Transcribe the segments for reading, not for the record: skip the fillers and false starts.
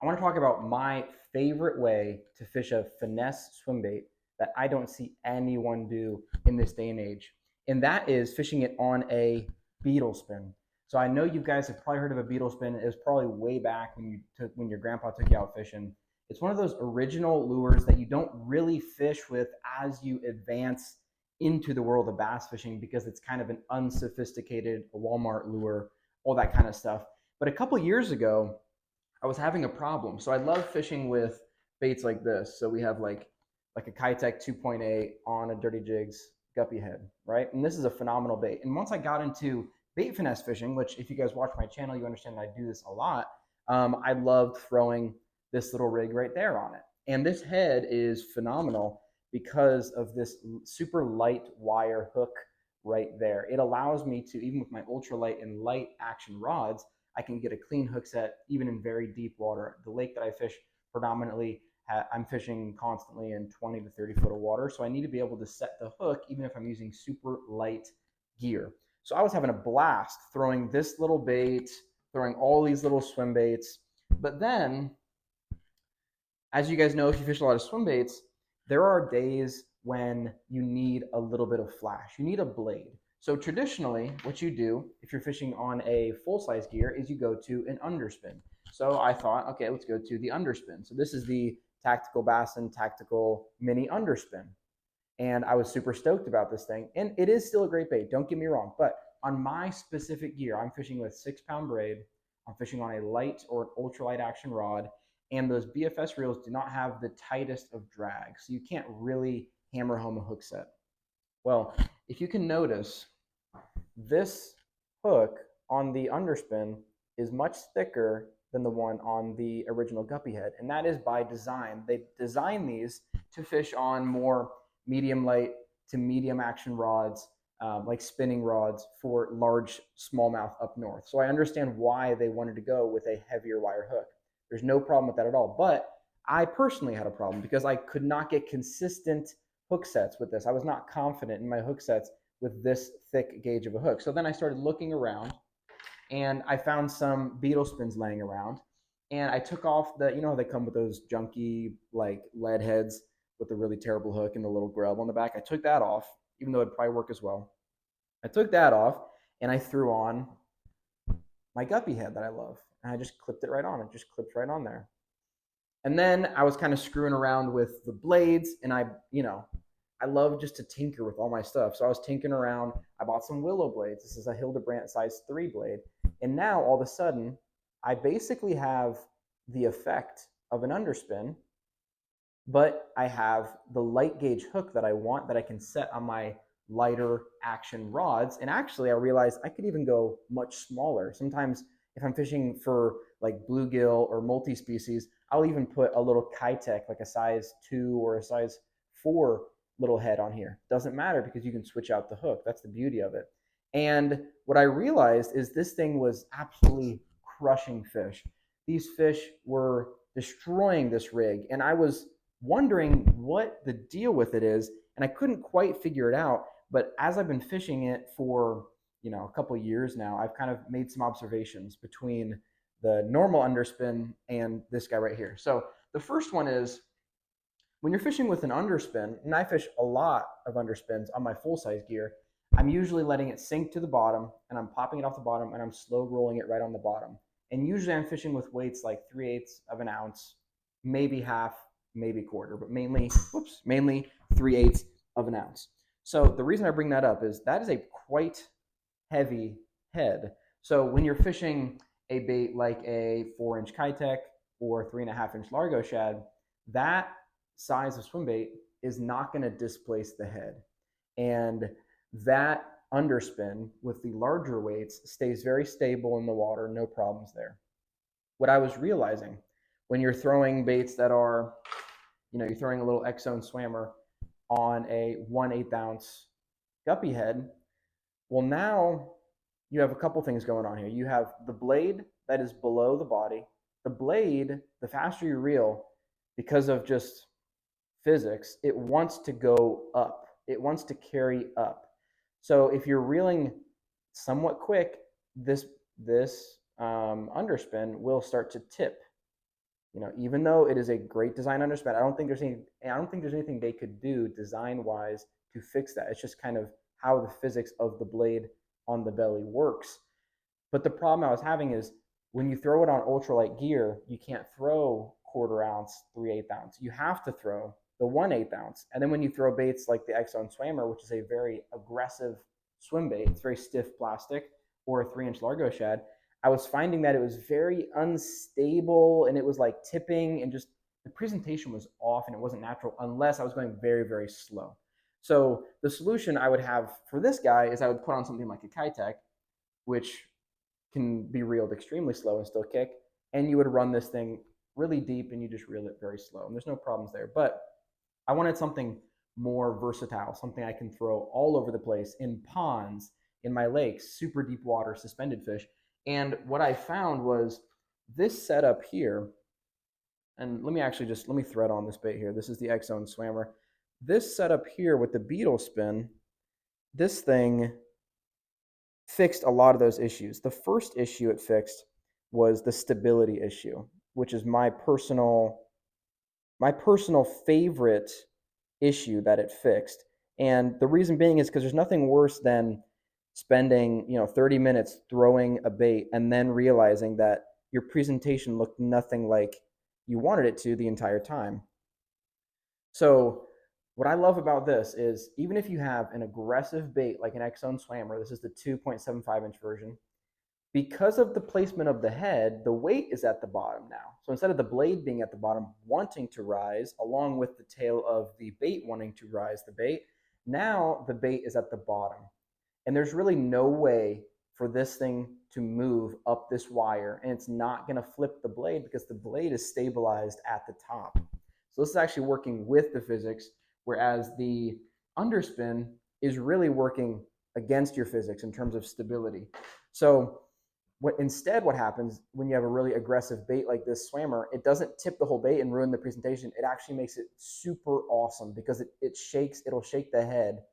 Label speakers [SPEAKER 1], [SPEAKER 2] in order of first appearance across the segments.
[SPEAKER 1] I want to talk about my favorite way to fish a finesse swim bait that I don't see anyone do in this day and age. And that is fishing it on a beetle spin. So I know you guys have probably heard of a beetle spin. It was probably way back when your grandpa took you out fishing. It's one of those original lures that you don't really fish with as you advance into the world of bass fishing because it's kind of an unsophisticated Walmart lure, all that kind of stuff. But a couple years ago, I was having a problem. So I love fishing with baits like this. So we have like a Kitech 2.8 on a Dirty Jigs guppy head, right? And this is a phenomenal bait. And once I got into bait finesse fishing, which if you guys watch my channel, you understand I do this a lot. I loved throwing this little rig right there on it. And this head is phenomenal because of this super light wire hook right there. It allows me to, even with my ultralight and light action rods, I can get a clean hook set even in very deep water. The lake that I fish predominantly, I'm fishing constantly in 20 to 30 foot of water. So I need to be able to set the hook even if I'm using super light gear. So I was having a blast throwing this little bait, throwing all these little swim baits. But then, as you guys know, if you fish a lot of swim baits, there are days when you need a little bit of flash. You need a blade. So traditionally, what you do if you're fishing on a full-size gear is you go to an underspin. So I thought, okay, let's go to the underspin. So this is the Tactical Bassin Tactical Mini Underspin. And I was super stoked about this thing. And it is still a great bait, don't get me wrong. But on my specific gear, I'm fishing with 6-pound braid. I'm fishing on a light or an ultralight action rod. And those BFS reels do not have the tightest of drag. So you can't really hammer home a hook set. Well, if you can notice, this hook on the underspin is much thicker than the one on the original guppy head. And that is by design. They design these to fish on more medium light to medium action rods, like spinning rods for large smallmouth up north. So I understand why they wanted to go with a heavier wire hook. There's no problem with that at all. But I personally had a problem because I could not get consistent hook sets with this. I was not confident in my hook sets with this thick gauge of a hook. So then I started looking around and I found some beetle spins laying around. And I took off the, you know, how they come with those junky like lead heads with a really terrible hook and the little grub on the back. I took that off, even though it'd probably work as well. I took that off and I threw on my guppy head that I love. And I just clipped it right on. It just clipped right on there. And then I was kind of screwing around with the blades and I love just to tinker with all my stuff. So I was tinkering around. I bought some willow blades. This is a Hildebrandt size 3 blade. And now all of a sudden, I basically have the effect of an underspin, but I have the light gauge hook that I want that I can set on my lighter action rods. And actually, I realized I could even go much smaller. Sometimes if I'm fishing for like bluegill or multi-species, I'll even put a little Kitech, like a size 2 or a size 4 little head on here. Doesn't matter because you can switch out the hook. That's the beauty of it. And what I realized is this thing was absolutely crushing fish. These fish were destroying this rig. And I was wondering what the deal with it is. And I couldn't quite figure it out. But as I've been fishing it for, a couple of years now, I've kind of made some observations between the normal underspin and this guy right here. So the first one is when you're fishing with an underspin, and I fish a lot of underspins on my full size gear, I'm usually letting it sink to the bottom and I'm popping it off the bottom and I'm slow rolling it right on the bottom. And usually I'm fishing with weights like 3/8 of an ounce, maybe half, maybe quarter, but mainly 3/8 of an ounce. So the reason I bring that up is that is a quite heavy head. So when you're fishing a bait like a 4-inch Kitech or 3.5-inch Largo shad, that size of swim bait is not going to displace the head. And that underspin with the larger weights stays very stable in the water, no problems there. What I was realizing when you're throwing baits that are, you're throwing a little X-Zone swammer on a 1/8 ounce guppy head, well, now you have a couple things going on here. You have the blade that is below the body. The blade, the faster you reel, because of just physics, it wants to go up. It wants to carry up. So if you're reeling somewhat quick, this underspin will start to tip. Even though it is a great design underspin, I don't think there's anything they could do design wise to fix that. It's just kind of how the physics of the blade on the belly works. But the problem I was having is when you throw it on ultralight gear, you can't throw quarter ounce, 3/8 ounce. You have to throw the 1/8 ounce. And then when you throw baits like the X-Zone Swammer, which is a very aggressive swim bait, it's very stiff plastic, or a 3-inch Largo shad, I was finding that it was very unstable and it was like tipping, and just the presentation was off and it wasn't natural unless I was going very, very slow. So the solution I would have for this guy is I would put on something like a Kitech, which can be reeled extremely slow and still kick, and you would run this thing really deep and you just reel it very slow. And there's no problems there. But I wanted something more versatile, something I can throw all over the place in ponds, in my lakes, super deep water, suspended fish. And what I found was this setup here, and let me thread on this bait here. This is the X-Zone Swammer. This setup here with the beetle spin, this thing fixed a lot of those issues. The first issue it fixed was the stability issue, which is my personal favorite issue that it fixed. And the reason being is because there's nothing worse than spending 30 minutes throwing a bait and then realizing that your presentation looked nothing like you wanted it to the entire time. So what I love about this is even if you have an aggressive bait like an X-Zone Swammer, this is the 2.75-inch version, because of the placement of the head, the weight is at the bottom now. So instead of the blade being at the bottom wanting to rise, along with the tail of the bait wanting to rise the bait, now the bait is at the bottom. And there's really no way for this thing to move up this wire, and it's not going to flip the blade because the blade is stabilized at the top. So this is actually working with the physics, whereas the underspin is really working against your physics in terms of stability. So what happens when you have a really aggressive bait like this swammer, it doesn't tip the whole bait and ruin the presentation. It actually makes it super awesome because it'll shake the head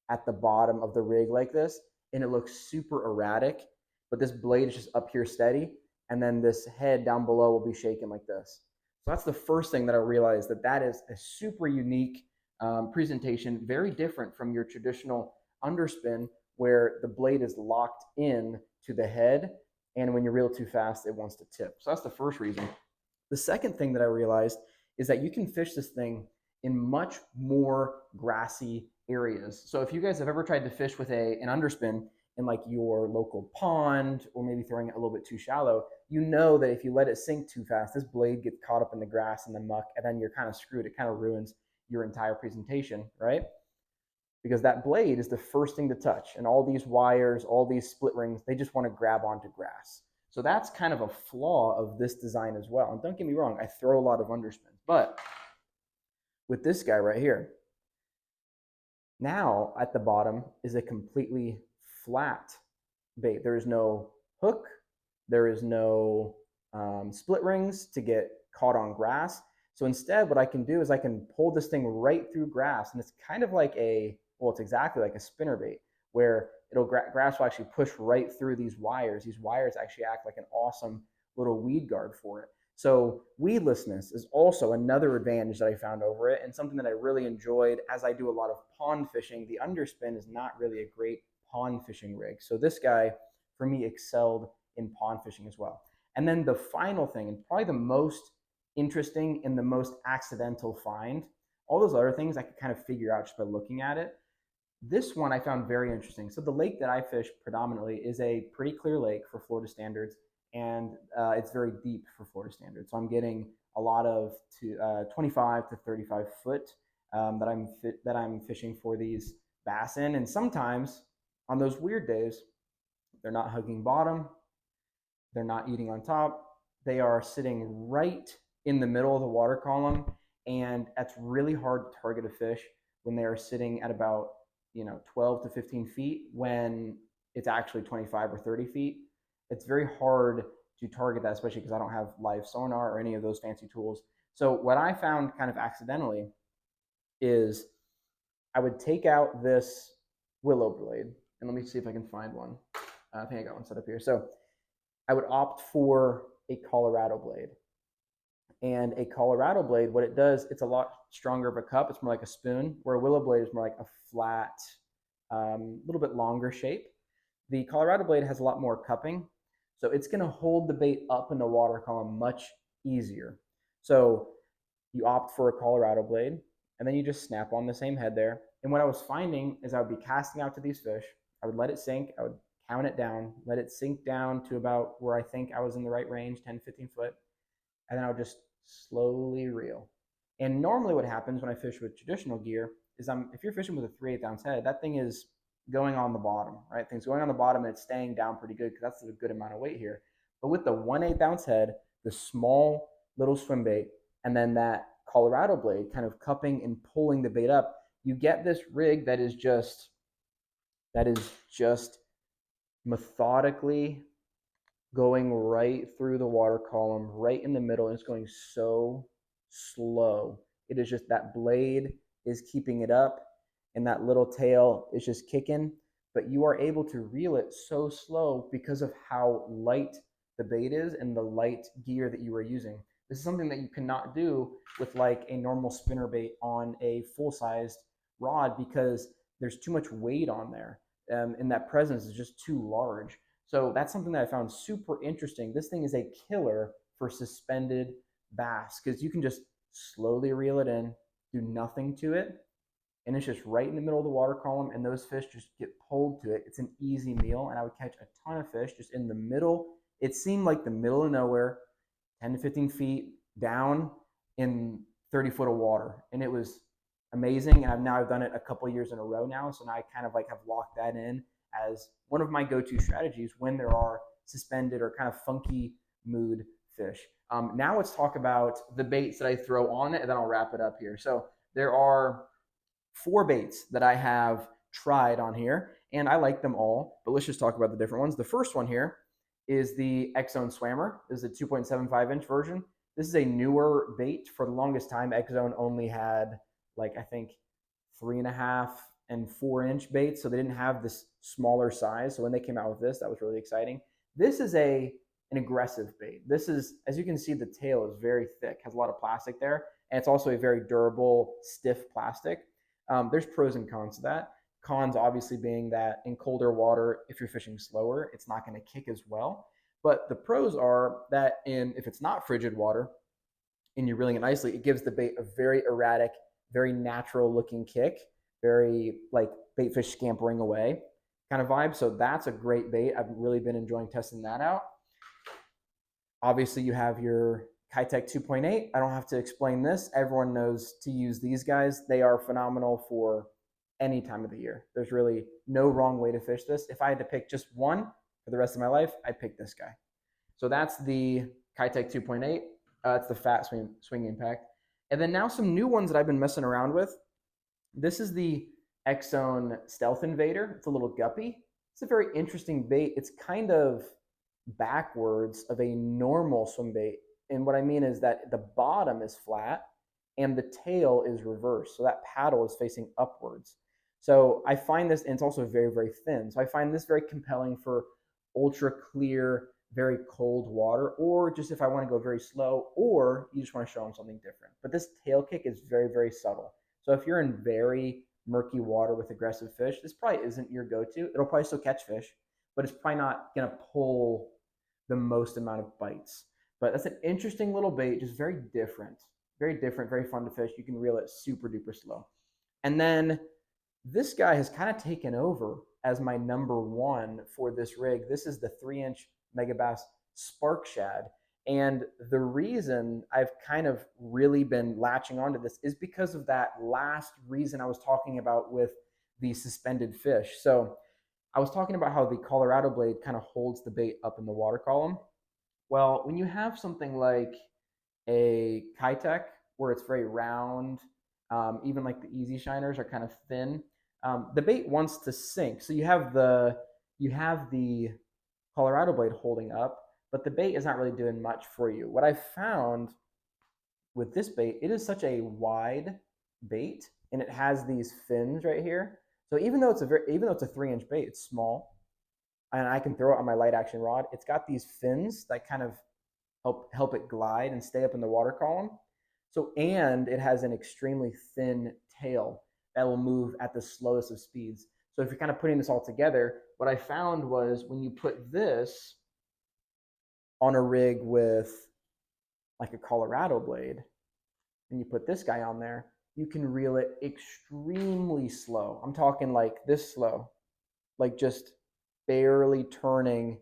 [SPEAKER 1] at the bottom of the rig like this, and it looks super erratic, but this blade is just up here steady, and then this head down below will be shaking like this. So that's the first thing that I realized, that is a super unique presentation, very different from your traditional underspin where the blade is locked in to the head, and when you reel too fast, it wants to tip. So that's the first reason. The second thing that I realized is that you can fish this thing in much more grassy areas. So if you guys have ever tried to fish with an underspin in like your local pond, or maybe throwing it a little bit too shallow, you know that if you let it sink too fast, this blade gets caught up in the grass and the muck, and then you're kind of screwed. It kind of ruins your entire presentation, right? Because that blade is the first thing to touch, and all these wires, all these split rings, they just want to grab onto grass. So that's kind of a flaw of this design as well. And don't get me wrong, I throw a lot of underspins, but with this guy right here, now at the bottom is a completely flat bait. There is no hook, there is no split rings to get caught on grass. So instead, what I can do is I can pull this thing right through grass, and it's kind of like it's exactly like a spinner bait, where grass will actually push right through these wires. These wires actually act like an awesome little weed guard for it. So weedlessness is also another advantage that I found over it, and something that I really enjoyed as I do a lot of pond fishing. The underspin is not really a great pond fishing rig. So this guy, for me, excelled in pond fishing as well. And then the final thing, and probably the most interesting and the most accidental find, all those other things I could kind of figure out just by looking at it. This one I found very interesting. So the lake that I fish predominantly is a pretty clear lake for Florida standards, and it's very deep for Florida standards. So I'm getting a lot of 25 to 35 foot that I'm fishing for these bass in. And sometimes on those weird days, they're not hugging bottom, they're not eating on top, they are sitting right in the middle of the water column, and that's really hard to target a fish when they are sitting at about 12 to 15 feet when it's actually 25 or 30 feet. It's very hard to target that, especially because I don't have live sonar or any of those fancy tools. So what I found kind of accidentally is I would take out this willow blade, and let me see if I can find one. I think I got one set up here. So I would opt for a Colorado blade. And a Colorado blade, what it does, it's a lot stronger of a cup. It's more like a spoon, where a willow blade is more like a flat, little bit longer shape. The Colorado blade has a lot more cupping, so it's going to hold the bait up in the water column much easier. So you opt for a Colorado blade, and then you just snap on the same head there. And what I was finding is I would be casting out to these fish. I would let it sink. I would count it down, let it sink down to about where I think I was in the right range, 10, 15 foot. And then I would just slowly reel. And normally what happens when I fish with traditional gear is if you're fishing with a 3/8 ounce head, that thing is going on the bottom, right? Things going on the bottom and it's staying down pretty good because that's a good amount of weight here. But with the 1/8 ounce head, the small little swim bait, and then that Colorado blade kind of cupping and pulling the bait up, you get this rig that is just methodically going right through the water column, right in the middle, and it's going so slow. It is just that blade is keeping it up, and that little tail is just kicking, but you are able to reel it so slow because of how light the bait is and the light gear that you are using. This is something that you cannot do with like a normal spinner bait on a full-sized rod because there's too much weight on there, and that presence is just too large. So that's something that I found super interesting. This thing is a killer for suspended bass because you can just slowly reel it in, do nothing to it, and it's just right in the middle of the water column, and those fish just get pulled to it. It's an easy meal, and I would catch a ton of fish just in the middle. It seemed like the middle of nowhere, 10 to 15 feet down in 30 foot of water, and it was amazing. And I've done it a couple years in a row now, so now I kind of like have locked that in as one of my go-to strategies when there are suspended or kind of funky mood fish. Now let's talk about the baits that I throw on it, and then I'll wrap it up here. So there are 4 baits that I have tried on here, and I like them all, but let's just talk about the different ones. The first one here is the X-Zone Swammer. This is a 2.75-inch version. This is a newer bait. For the longest time, X-Zone only had like I think 3.5 and 4-inch baits, so they didn't have this smaller size. So when they came out with this, that was really exciting. This is an aggressive bait. This is, as you can see, the tail is very thick, has a lot of plastic there, and it's also a very durable, stiff plastic. There's pros and cons to that. Cons obviously being that in colder water, if you're fishing slower, it's not going to kick as well. But the pros are that if it's not frigid water and you're reeling it nicely, it gives the bait a very erratic, very natural looking kick, very like bait fish scampering away kind of vibe. So that's a great bait. I've really been enjoying testing that out. Obviously, you have your Kitech 2.8. I don't have to explain this. Everyone knows to use these guys. They are phenomenal for any time of the year. There's really no wrong way to fish this. If I had to pick just one for the rest of my life, I'd pick this guy. So that's the Kitech 2.8. It's the fat swing impact. And then now some new ones that I've been messing around with. This is the X-Zone Stealth Invader. It's a little guppy. It's a very interesting bait. It's kind of backwards of a normal swim bait. And what I mean is that the bottom is flat and the tail is reversed. So that paddle is facing upwards. So I find this, and it's also very, very thin. So I find this very compelling for ultra clear, very cold water, or just if I want to go very slow, or you just want to show them something different. But this tail kick is very, very subtle. So if you're in very murky water with aggressive fish, this probably isn't your go-to. It'll probably still catch fish, but it's probably not going to pull the most amount of bites. But that's an interesting little bait, just very different, very fun to fish. You can reel it super duper slow. And then this guy has kind of taken over as my number one for this rig. This is the 3-inch Megabass Spark Shad. And the reason I've kind of really been latching onto this is because of that last reason I was talking about with the suspended fish. So I was talking about how the Colorado blade kind of holds the bait up in the water column. Well, when you have something like a Kitech where it's very round, even like the Easy Shiners are kind of thin, the bait wants to sink. So you have the Colorado blade holding up, but the bait is not really doing much for you. What I found with this bait, it is such a wide bait, and it has these fins right here. So even though it's a 3-inch bait, it's small, and I can throw it on my light action rod. It's got these fins that kind of help it glide and stay up in the water column. So, and it has an extremely thin tail that will move at the slowest of speeds. So if you're kind of putting this all together, what I found was when you put this on a rig with like a Colorado blade, and you put this guy on there, you can reel it extremely slow. I'm talking like this slow, like just barely turning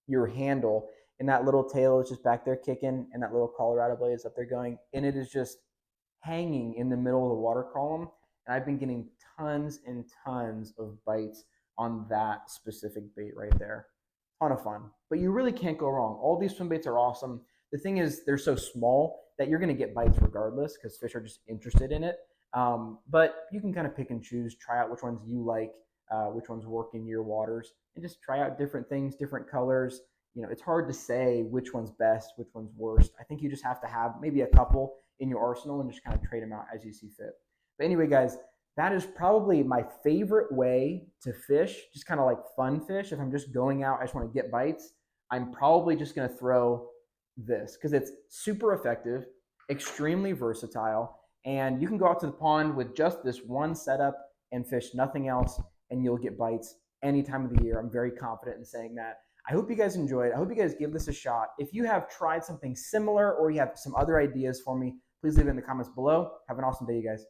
[SPEAKER 1] your handle, and that little tail is just back there kicking, and that little Colorado blade is up there going, and it is just hanging in the middle of the water column. And I've been getting tons and tons of bites on that specific bait right there. Ton of fun. But you really can't go wrong. All these swim baits are awesome. The thing is, they're so small that you're going to get bites regardless because fish are just interested in it. But you can kind of pick and choose, try out which ones you like, which ones work in your waters, and just try out different things, different colors. You know, it's hard to say which one's best, which one's worst. I think you just have to have maybe a couple in your arsenal and just kind of trade them out as you see fit. But anyway, guys, that is probably my favorite way to fish, just kind of like fun fish. If I'm just going out, I just want to get bites, I'm probably just going to throw this because it's super effective, extremely versatile, and you can go out to the pond with just this one setup and fish nothing else, and you'll get bites any time of the year. I'm very confident in saying that. I hope you guys enjoyed. I hope you guys give this a shot. If you have tried something similar or you have some other ideas for me, please leave it in the comments below. Have an awesome day, you guys.